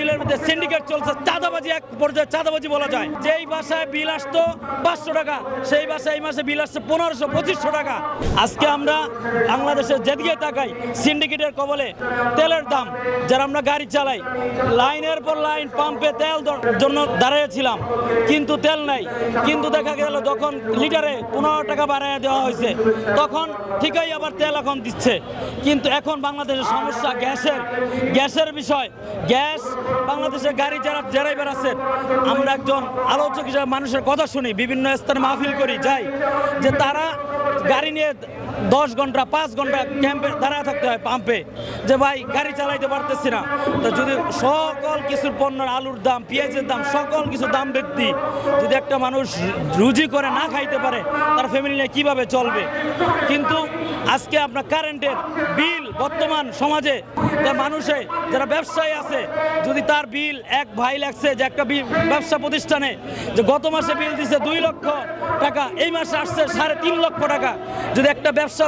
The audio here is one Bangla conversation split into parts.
বিলের মধ্যে সিন্ডিকেট চলছে, চাঁদাবাজি, এক পর্যায়ে চাঁদাবাজি বলা যায়। যেই বাসায় বিল আসতো 500 টাকা, সেই বাসায় এই মাসে বিল আসছে 1500-2500 টাকা। আজকে আমরা বাংলাদেশের যেদিকে তাকাই সিন্ডিকেটের কবলে। তেলের দাম, যারা আমরা গাড়ি চালাই, লাইনের পর লাইন পাম্পে তেল জন্য দাঁড়িয়েছিলাম, কিন্তু তেল নাই। কিন্তু দেখা গেল যখন লিটারে 15 টাকা বাড়ায় দেওয়া হয়েছে, তখন ঠিকই আবার তেল এখন দিচ্ছে। কিন্তু এখন বাংলাদেশের সমস্যা গ্যাসের বিষয়। গ্যাস বাংলাদেশের গাড়ি যারা ড্রাইভার আছেন, আমরা একজন আলোচক হিসেবে মানুষের কথা শুনি, বিভিন্ন স্থানে মাহফিল করি, যাই, যে তারা গাড়ি নিয়ে 10 ঘন্টা 5 ঘন্টা ক্যাম্পে দাঁড়ায় থাকতে হয় পাম্পে, যে ভাই গাড়ি চালাইতে পারতেছি না। তো যদি সকল কিছুর পণ্যের, আলুর দাম, পেঁয়াজের দাম, সকল কিছু দাম বৃদ্ধি, যদি একটা মানুষ রুজি করে না খাইতে পারে, তার ফ্যামিলি নিয়ে কীভাবে চলবে? কিন্তু আজকে আপনার কারেন্টের বিল বর্তমান সমাজে মানুষে যারা ব্যবসায়ী আছে, যদি তার বিল, এক ভাই লাগছে যে একটা ব্যবসা প্রতিষ্ঠানে যে গত মাসে বিল দিছে 2 লক্ষ টাকা, এই মাসে আসছে 3.5 লক্ষ টাকা। যদি একটা ব্যবসা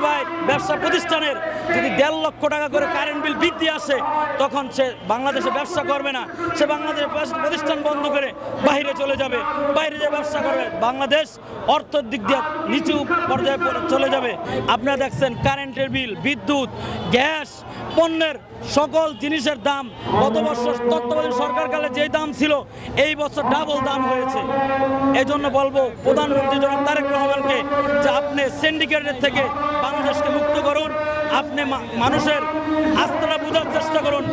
প্রতিষ্ঠানের যদি 1.5 লক্ষ টাকা করে কারেন্ট বিল বৃদ্ধি আসে, তখন সে বাংলাদেশে ব্যবসা করবে না, সে বাংলাদেশের প্রতিষ্ঠান বন্ধ করে বাইরে চলে যাবে, বাইরে যে ব্যবসা করবে, বাংলাদেশ অর্থের দিক দিয়ে নিচু পর্যায়ে চলে যাবে। আপনারা দেখছেন কারেন্টের বিল, বিদ্যুৎ, গ্যাস, পণ্যের সকল জিনিসের দাম গত বছর তত্ত্বাবধায়ক সরকারকালে যে দাম ছিল, এই বছর ডাবল দাম হয়েছে। এই জন্য বলবো প্রধানমন্ত্রী জনাব তারেক রহমানকে যে আপনি সিন্ডিকেটের থেকে বাংলাদেশকে মুক্ত করুন, আপনি মানুষের আস্থাটা বোঝার চেষ্টা করুন।